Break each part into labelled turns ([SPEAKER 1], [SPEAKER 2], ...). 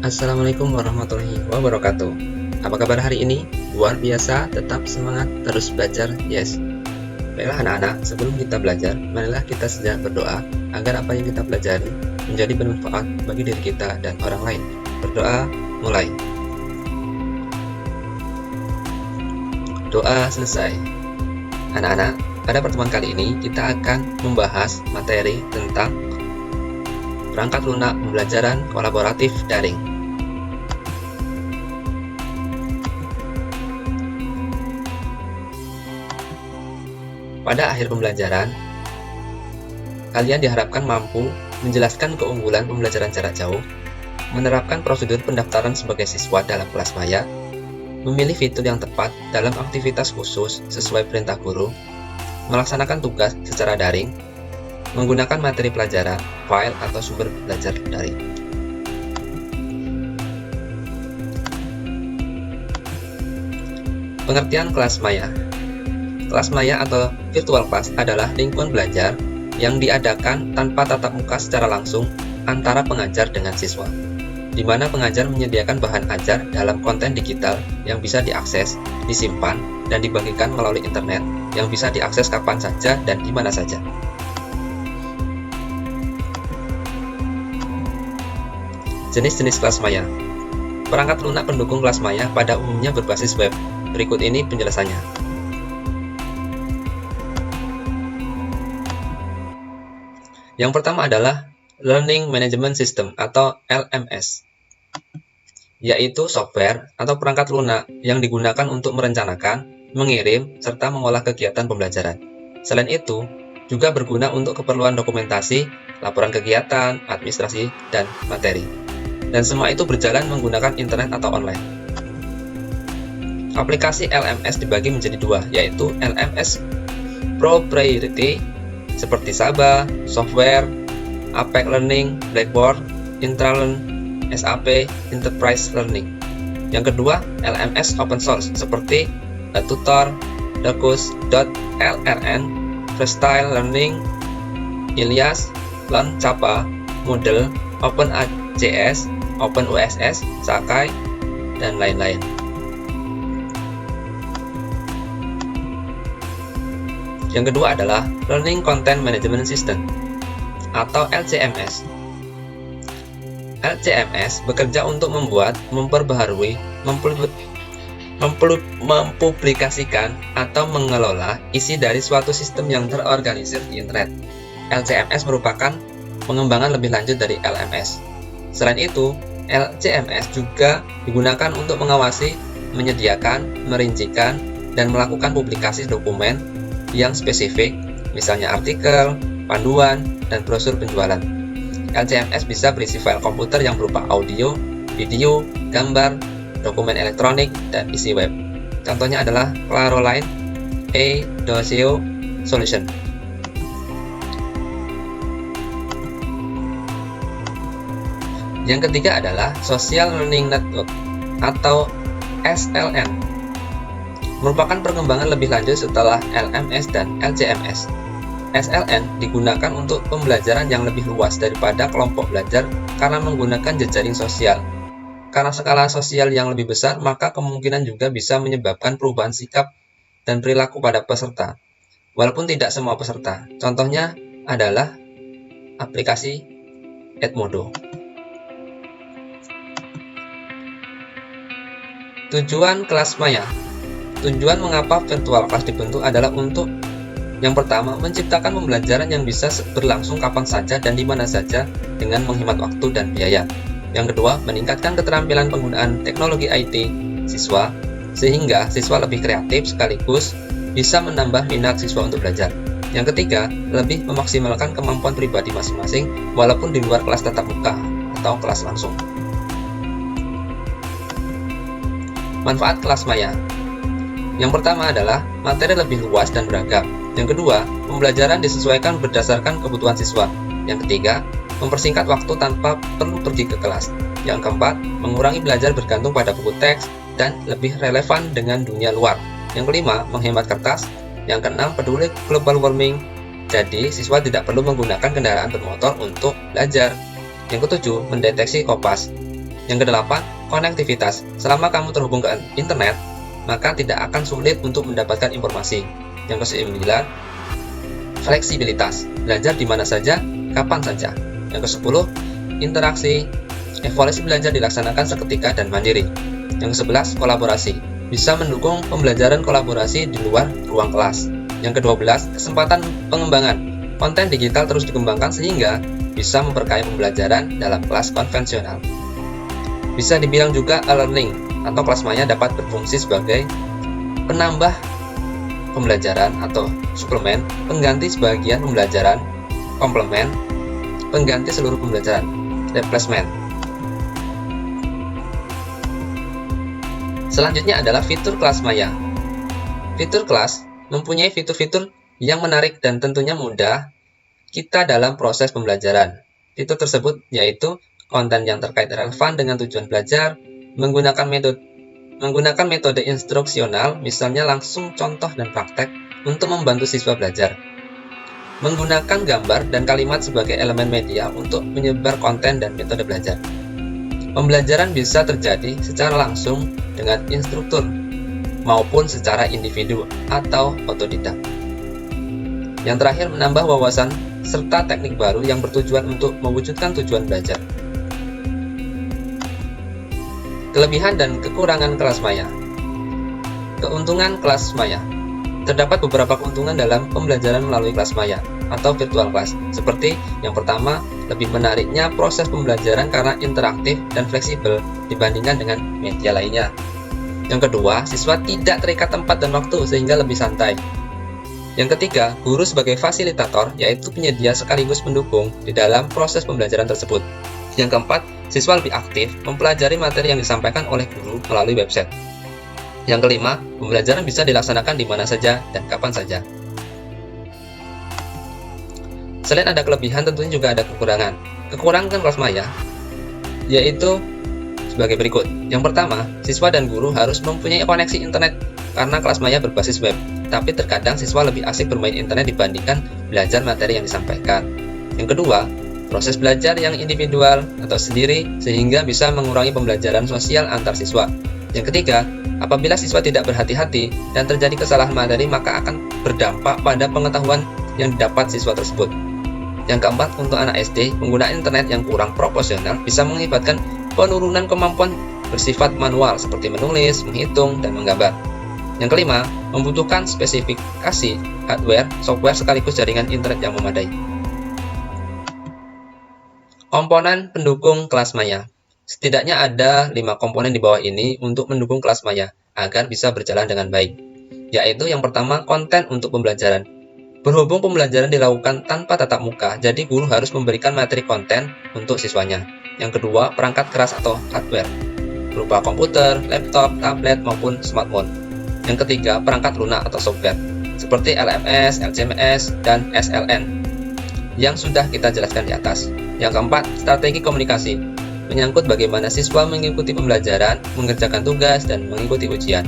[SPEAKER 1] Assalamualaikum warahmatullahi wabarakatuh. Apa kabar hari ini? Luar biasa, tetap semangat, terus belajar, yes. Baiklah anak-anak, sebelum kita belajar, marilah kita sejenak berdoa agar apa yang kita pelajari menjadi bermanfaat bagi diri kita dan orang lain. Berdoa, mulai. Doa selesai. Anak-anak, pada pertemuan kali ini kita akan membahas materi tentang perangkat lunak pembelajaran kolaboratif daring. Pada akhir pembelajaran, kalian diharapkan mampu menjelaskan keunggulan pembelajaran jarak jauh, menerapkan prosedur pendaftaran sebagai siswa dalam kelas maya, memilih fitur yang tepat dalam aktivitas khusus sesuai perintah guru, melaksanakan tugas secara daring, menggunakan materi pelajaran, file, atau sumber belajar daring. Pengertian kelas maya. Kelas maya atau virtual class adalah lingkungan belajar yang diadakan tanpa tatap muka secara langsung antara pengajar dengan siswa, di mana pengajar menyediakan bahan ajar dalam konten digital yang bisa diakses, disimpan, dan dibagikan melalui internet yang bisa diakses kapan saja dan di mana saja. Jenis-jenis kelas maya. Perangkat lunak pendukung kelas maya pada umumnya berbasis web. Berikut ini penjelasannya. Yang pertama adalah Learning Management System atau LMS, yaitu software atau perangkat lunak yang digunakan untuk merencanakan, mengirim, serta mengolah kegiatan pembelajaran. Selain itu, juga berguna untuk keperluan dokumentasi, laporan kegiatan, administrasi, dan materi. Dan semua itu berjalan menggunakan internet atau online. Aplikasi LMS dibagi menjadi dua, yaitu LMS Proprietary seperti Saba, Software, Apex Learning, Blackboard, Intralearn, SAP, Enterprise Learning. Yang kedua, LMS Open Source seperti Tutor, Docus.lrn, Freestyle Learning, Ilias, Learn Capa, Moodle, OpenACS, OpenOSS, Sakai, dan lain-lain. Yang kedua adalah Learning Content Management System atau LCMS. LCMS bekerja untuk membuat, memperbaharui, mempublikasikan, atau mengelola isi dari suatu sistem yang terorganisir di internet. LCMS merupakan pengembangan lebih lanjut dari LMS. Selain itu, LCMS juga digunakan untuk mengawasi, menyediakan, merincikan, dan melakukan publikasi dokumen yang spesifik, misalnya artikel, panduan, dan brosur penjualan. LCMS bisa berisi file komputer yang berupa audio, video, gambar, dokumen elektronik, dan isi web. Contohnya adalah Claroline eDoSeo Solution. Yang ketiga adalah Social Learning Network atau SLN. Merupakan perkembangan lebih lanjut setelah LMS dan LCMS. SLN digunakan untuk pembelajaran yang lebih luas daripada kelompok belajar karena menggunakan jejaring sosial. Karena skala sosial yang lebih besar, maka kemungkinan juga bisa menyebabkan perubahan sikap dan perilaku pada peserta, walaupun tidak semua peserta. Contohnya adalah aplikasi Edmodo. Tujuan kelas maya. Tujuan mengapa virtual class dibentuk adalah untuk yang pertama, menciptakan pembelajaran yang bisa berlangsung kapan saja dan di mana saja dengan menghemat waktu dan biaya. Yang kedua, meningkatkan keterampilan penggunaan teknologi IT siswa sehingga siswa lebih kreatif sekaligus bisa menambah minat siswa untuk belajar. Yang ketiga, lebih memaksimalkan kemampuan pribadi masing-masing walaupun di luar kelas tatap muka atau kelas langsung. Manfaat kelas maya. Yang pertama adalah materi lebih luas dan beragam. Yang kedua, pembelajaran disesuaikan berdasarkan kebutuhan siswa. Yang ketiga, mempersingkat waktu tanpa perlu pergi ke kelas. Yang keempat, mengurangi belajar bergantung pada buku teks dan lebih relevan dengan dunia luar. Yang kelima, menghemat kertas. Yang keenam, peduli global warming. Jadi, siswa tidak perlu menggunakan kendaraan bermotor untuk belajar. Yang ketujuh, mendeteksi kopas. Yang kedelapan, konektivitas. Selama kamu terhubung ke internet, maka tidak akan sulit untuk mendapatkan informasi. Yang kesembilan, fleksibilitas. Belajar di mana saja, kapan saja. Yang kesepuluh, interaksi. Evaluasi belajar dilaksanakan seketika dan mandiri. Yang kesebelas, kolaborasi. Bisa mendukung pembelajaran kolaborasi di luar ruang kelas. Yang ke-12, kesempatan pengembangan. Konten digital terus dikembangkan sehingga bisa memperkaya pembelajaran dalam kelas konvensional. Bisa dibilang juga e-learning atau kelas maya dapat berfungsi sebagai penambah pembelajaran atau suplemen, pengganti sebagian pembelajaran, komplement, pengganti seluruh pembelajaran, replacement. Selanjutnya adalah fitur kelas maya. Fitur kelas mempunyai fitur-fitur yang menarik dan tentunya mudah kita dalam proses pembelajaran. Fitur tersebut yaitu konten yang terkait relevan dengan tujuan belajar, menggunakan metode instruksional, misalnya langsung contoh dan praktek untuk membantu siswa belajar. Menggunakan gambar dan kalimat sebagai elemen media untuk menyebar konten dan metode belajar. Pembelajaran bisa terjadi secara langsung dengan instruktur maupun secara individu atau otodidak. Yang terakhir, menambah wawasan serta teknik baru yang bertujuan untuk mewujudkan tujuan belajar. Kelebihan dan kekurangan kelas maya. Keuntungan kelas maya. Terdapat beberapa keuntungan dalam pembelajaran melalui kelas maya atau virtual class. Seperti yang pertama, lebih menariknya proses pembelajaran karena interaktif dan fleksibel dibandingkan dengan media lainnya. Yang kedua, siswa tidak terikat tempat dan waktu sehingga lebih santai. Yang ketiga, guru sebagai fasilitator, yaitu penyedia sekaligus pendukung di dalam proses pembelajaran tersebut. Yang keempat, siswa lebih aktif mempelajari materi yang disampaikan oleh guru melalui website. Yang kelima, pembelajaran bisa dilaksanakan di mana saja dan kapan saja. Selain ada kelebihan, tentunya juga ada kekurangan. Kekurangan kelas maya yaitu sebagai berikut. Yang pertama, siswa dan guru harus mempunyai koneksi internet karena kelas maya berbasis web. Tapi terkadang siswa lebih asik bermain internet dibandingkan belajar materi yang disampaikan. Yang kedua, proses belajar yang individual atau sendiri sehingga bisa mengurangi pembelajaran sosial antar siswa. Yang ketiga, apabila siswa tidak berhati-hati dan terjadi kesalahan materi, maka akan berdampak pada pengetahuan yang didapat siswa tersebut. Yang keempat, untuk anak SD, penggunaan internet yang kurang proporsional bisa mengakibatkan penurunan kemampuan bersifat manual seperti menulis, menghitung, dan menggambar. Yang kelima, membutuhkan spesifikasi hardware, software sekaligus jaringan internet yang memadai. Komponen pendukung kelas maya. Setidaknya ada 5 komponen di bawah ini untuk mendukung kelas maya agar bisa berjalan dengan baik. Yaitu yang pertama, konten untuk pembelajaran. Berhubung pembelajaran dilakukan tanpa tatap muka, jadi guru harus memberikan materi konten untuk siswanya. Yang kedua, perangkat keras atau hardware, berupa komputer, laptop, tablet, maupun smartphone. Yang ketiga, perangkat lunak atau software, seperti LMS, LCMS, dan SLN, yang sudah kita jelaskan di atas. Yang keempat, strategi komunikasi, menyangkut bagaimana siswa mengikuti pembelajaran, mengerjakan tugas, dan mengikuti ujian.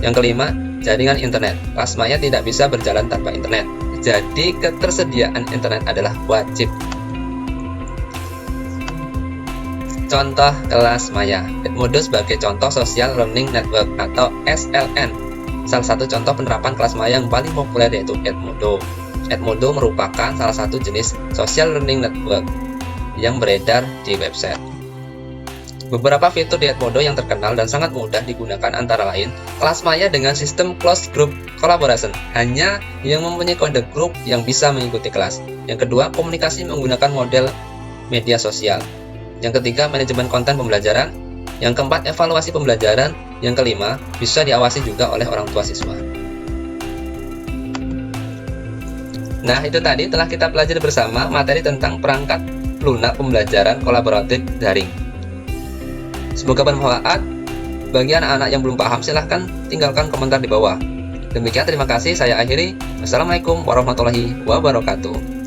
[SPEAKER 1] Yang kelima, jaringan internet. Kelas maya tidak bisa berjalan tanpa internet. Jadi, ketersediaan internet adalah wajib. Contoh kelas maya. Edmodo sebagai contoh Social Learning Network atau SLN. Salah satu contoh penerapan kelas maya yang paling populer yaitu Edmodo. Edmodo merupakan salah satu jenis Social Learning Network yang beredar di website. Beberapa fitur di Edmodo yang terkenal dan sangat mudah digunakan antara lain kelas maya dengan sistem closed group collaboration, hanya yang mempunyai kode grup yang bisa mengikuti kelas. Yang kedua, komunikasi menggunakan model media sosial. Yang ketiga, manajemen konten pembelajaran. Yang keempat, evaluasi pembelajaran. Yang kelima, bisa diawasi juga oleh orang tua siswa. Nah, itu tadi telah kita pelajari bersama materi tentang perangkat lunak pembelajaran kolaboratif daring. Semoga bermanfaat. Bagi anak-anak yang belum paham, silahkan tinggalkan komentar di bawah. Demikian, terima kasih. Saya akhiri. Wassalamualaikum warahmatullahi wabarakatuh.